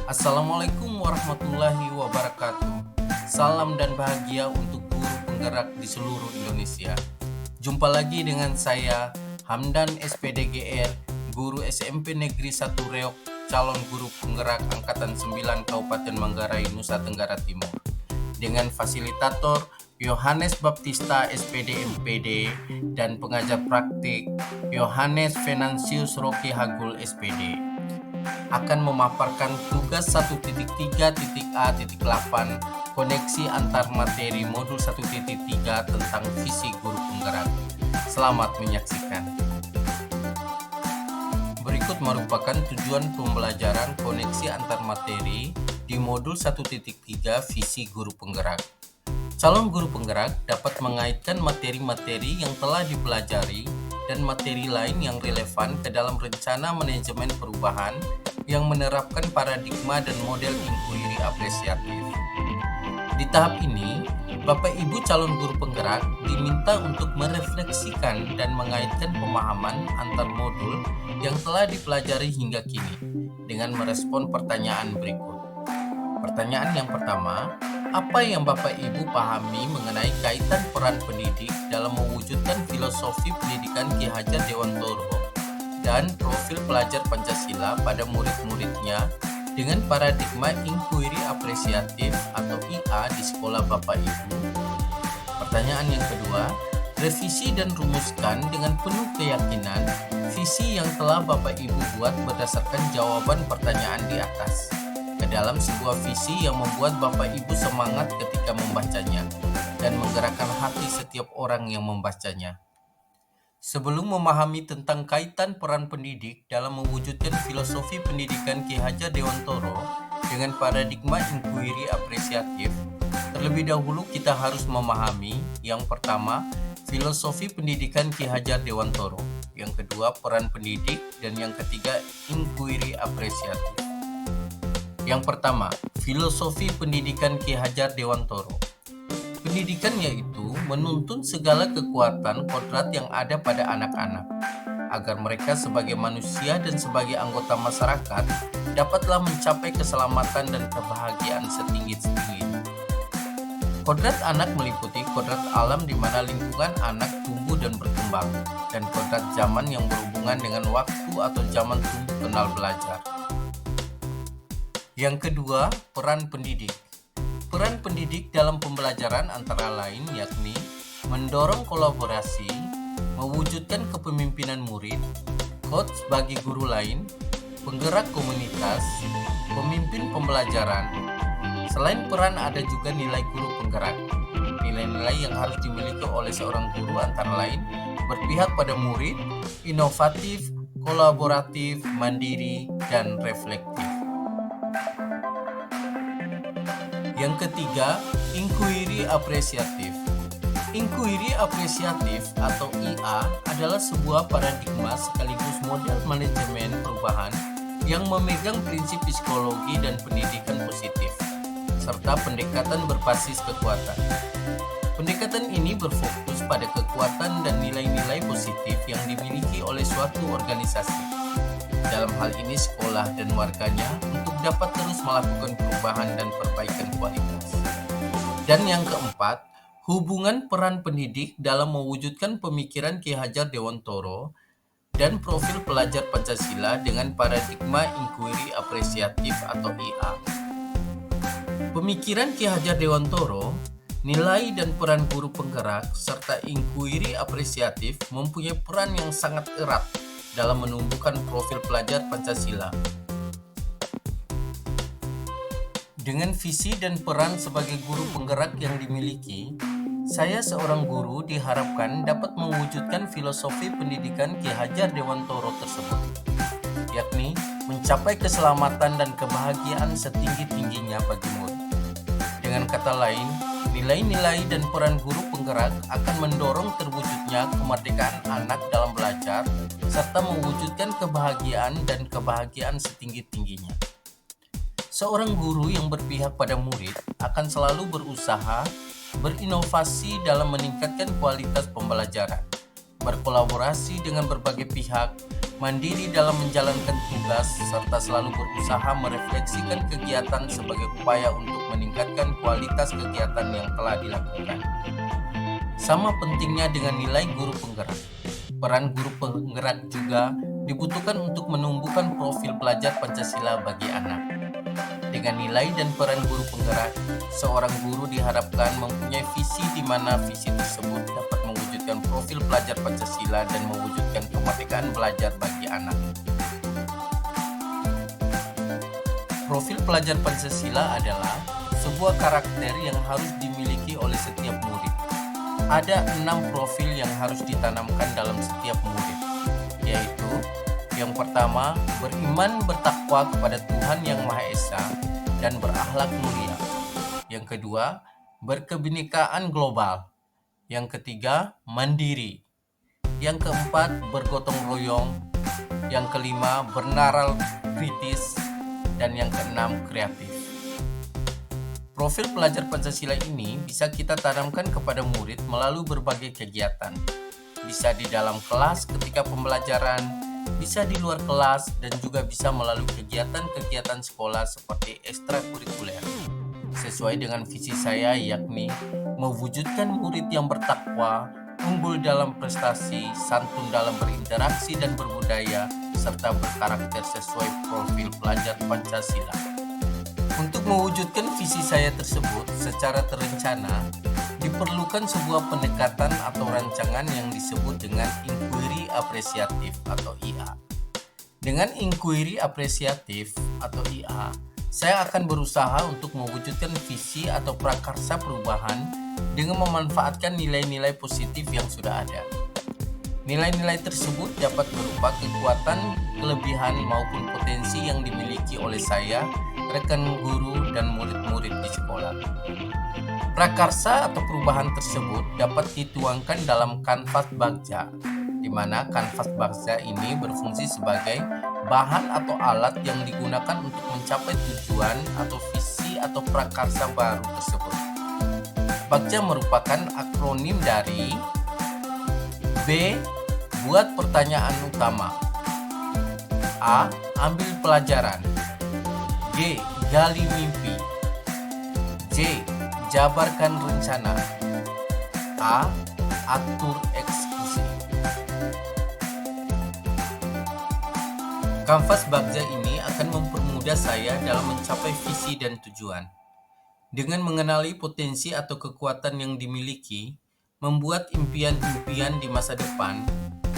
Assalamualaikum warahmatullahi wabarakatuh. Salam dan bahagia untuk guru penggerak di seluruh Indonesia. Jumpa lagi dengan saya, Hamdan SPDGR, guru SMP Negeri 1 Reok, calon guru penggerak Angkatan 9 Kabupaten Manggarai, Nusa Tenggara Timur. Dengan fasilitator Yohanes Baptista SPD MPD dan pengajar praktik Yohanes Venansius Rocky Hagul SPD. Akan memaparkan tugas 1.3.A.8 koneksi antar materi modul 1.3 tentang visi guru penggerak. Selamat menyaksikan. Berikut merupakan tujuan pembelajaran koneksi antar materi di modul 1.3 visi guru penggerak. Calon guru penggerak dapat mengaitkan materi-materi yang telah dipelajari dan materi lain yang relevan ke dalam rencana manajemen perubahan yang menerapkan paradigma dan model inquiry apresiatif. Di tahap ini, Bapak Ibu calon guru penggerak diminta untuk merefleksikan dan mengaitkan pemahaman antar modul yang telah dipelajari hingga kini dengan merespon pertanyaan berikut. Pertanyaan yang pertama, apa yang Bapak Ibu pahami mengenai kaitan peran pendidik dalam mewujudkan filosofi pendidikan Ki Hajar Dewantoro dan profil pelajar Pancasila pada murid-muridnya dengan paradigma inquiry apresiatif atau IA di sekolah Bapak Ibu? Pertanyaan yang kedua, revisi dan rumuskan dengan penuh keyakinan visi yang telah Bapak Ibu buat berdasarkan jawaban pertanyaan di atas ke dalam sebuah visi yang membuat Bapak Ibu semangat ketika membacanya dan menggerakkan hati setiap orang yang membacanya. Sebelum memahami tentang kaitan peran pendidik dalam mewujudkan filosofi pendidikan Ki Hajar Dewantoro dengan paradigma inquiry apresiatif, terlebih dahulu kita harus memahami yang pertama, filosofi pendidikan Ki Hajar Dewantoro, yang kedua, peran pendidik, dan yang ketiga, inquiry apresiatif. Yang pertama, filosofi pendidikan Ki Hajar Dewantoro. Pendidikan yaitu menuntun segala kekuatan kodrat yang ada pada anak-anak, agar mereka sebagai manusia dan sebagai anggota masyarakat dapatlah mencapai keselamatan dan kebahagiaan setinggi-tingginya. Kodrat anak meliputi kodrat alam di mana lingkungan anak tumbuh dan berkembang, dan kodrat zaman yang berhubungan dengan waktu atau zaman tumbuh kenal belajar. Yang kedua, peran pendidik. Peran pendidik dalam pembelajaran antara lain yakni mendorong kolaborasi, mewujudkan kepemimpinan murid, coach bagi guru lain, penggerak komunitas, pemimpin pembelajaran. Selain peran ada juga nilai guru penggerak. Nilai-nilai yang harus dimiliki oleh seorang guru antara lain berpihak pada murid, inovatif, kolaboratif, mandiri, dan reflektif. Yang ketiga, inquiry apresiatif. Inquiry apresiatif atau IA adalah sebuah paradigma sekaligus model manajemen perubahan yang memegang prinsip psikologi dan pendidikan positif, serta pendekatan berbasis kekuatan. Pendekatan ini berfokus pada kekuatan dan nilai-nilai positif yang dimiliki oleh suatu organisasi, dalam hal ini sekolah dan warganya, untuk dapat terus melakukan perubahan dan perbaikan kualitas. Dan yang keempat, hubungan peran pendidik dalam mewujudkan pemikiran Ki Hajar Dewantoro dan profil pelajar Pancasila dengan paradigma inquiry apresiatif atau IA. Pemikiran Ki Hajar Dewantoro, nilai dan peran guru penggerak, serta inquiry apresiatif mempunyai peran yang sangat erat dalam menumbuhkan profil pelajar Pancasila. Dengan visi dan peran sebagai guru penggerak yang dimiliki, saya seorang guru diharapkan dapat mewujudkan filosofi pendidikan Ki Hajar Dewantoro tersebut, yakni mencapai keselamatan dan kebahagiaan setinggi-tingginya bagi murid. Dengan kata lain, nilai-nilai dan peran guru penggerak akan mendorong terwujudnya kemerdekaan anak dalam belajar serta mewujudkan kebahagiaan dan kebahagiaan setinggi-tingginya. Seorang guru yang berpihak pada murid akan selalu berusaha berinovasi dalam meningkatkan kualitas pembelajaran, berkolaborasi dengan berbagai pihak, mandiri dalam menjalankan tugas, serta selalu berusaha merefleksikan kegiatan sebagai upaya untuk meningkatkan kualitas kegiatan yang telah dilakukan. Sama pentingnya dengan nilai guru penggerak. Peran guru penggerak juga dibutuhkan untuk menumbuhkan profil pelajar Pancasila bagi anak. Dengan nilai dan peran guru penggerak, seorang guru diharapkan mempunyai visi di mana visi tersebut dapat mewujudkan profil pelajar Pancasila dan mewujudkan kemerdekaan belajar bagi anak. Profil pelajar Pancasila adalah sebuah karakter yang harus dimiliki oleh setiap murid. Ada 6 profil yang harus ditanamkan dalam setiap murid, yaitu yang pertama, beriman bertakwa kepada Tuhan Yang Maha Esa dan berakhlak mulia. Yang kedua, berkebinekaan global. Yang ketiga, mandiri. Yang keempat, bergotong royong. Yang kelima, bernaral kritis. Dan yang keenam, kreatif. Profil pelajar Pancasila ini bisa kita tanamkan kepada murid melalui berbagai kegiatan. Bisa di dalam kelas ketika pembelajaran, bisa di luar kelas, dan juga bisa melalui kegiatan-kegiatan sekolah seperti ekstrakurikuler. Sesuai dengan visi saya, yakni mewujudkan murid yang bertakwa, unggul dalam prestasi, santun dalam berinteraksi dan berbudaya, serta berkarakter sesuai profil pelajar Pancasila. Untuk mewujudkan visi saya tersebut secara terencana, diperlukan sebuah pendekatan atau rancangan yang disebut dengan inquiry apresiatif atau IA. Dengan inquiry apresiatif atau IA, saya akan berusaha untuk mewujudkan visi atau prakarsa perubahan dengan memanfaatkan nilai-nilai positif yang sudah ada. Nilai-nilai tersebut dapat berupa kekuatan, kelebihan, maupun potensi yang dimiliki oleh saya, rekan guru, dan murid-murid di sekolah. Prakarsa atau perubahan tersebut dapat dituangkan dalam kanvas bagja, di mana kanvas bagja ini berfungsi sebagai bahan atau alat yang digunakan untuk mencapai tujuan atau visi atau prakarsa baru tersebut. Bagja merupakan akronim dari B. Buat pertanyaan utama. A. Ambil pelajaran. G. Gali mimpi. J. Jabarkan rencana. A. Atur eksekusi. Kanvas bagja ini akan mempermudah saya dalam mencapai visi dan tujuan. Dengan mengenali potensi atau kekuatan yang dimiliki, membuat impian-impian di masa depan,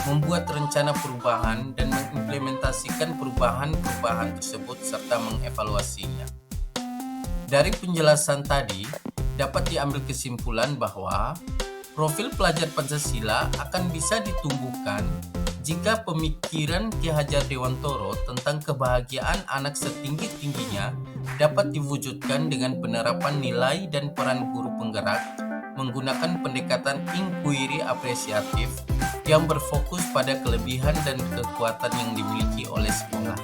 membuat rencana perubahan, dan mengimplementasikan perubahan-perubahan tersebut serta mengevaluasinya. Dari penjelasan tadi, dapat diambil kesimpulan bahwa profil pelajar Pancasila akan bisa ditumbuhkan jika pemikiran Ki Hajar Dewantoro tentang kebahagiaan anak setinggi-tingginya dapat diwujudkan dengan penerapan nilai dan peran guru penggerak menggunakan pendekatan inquiry apresiatif yang berfokus pada kelebihan dan kekuatan yang dimiliki oleh sekolah.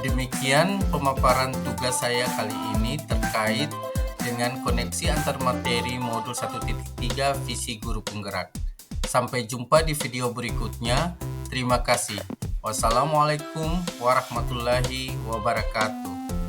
Demikian pemaparan tugas saya kali ini terkait dengan koneksi antar materi modul 1.3 visi guru penggerak. Sampai jumpa di video berikutnya. Terima kasih. Wassalamualaikum warahmatullahi wabarakatuh.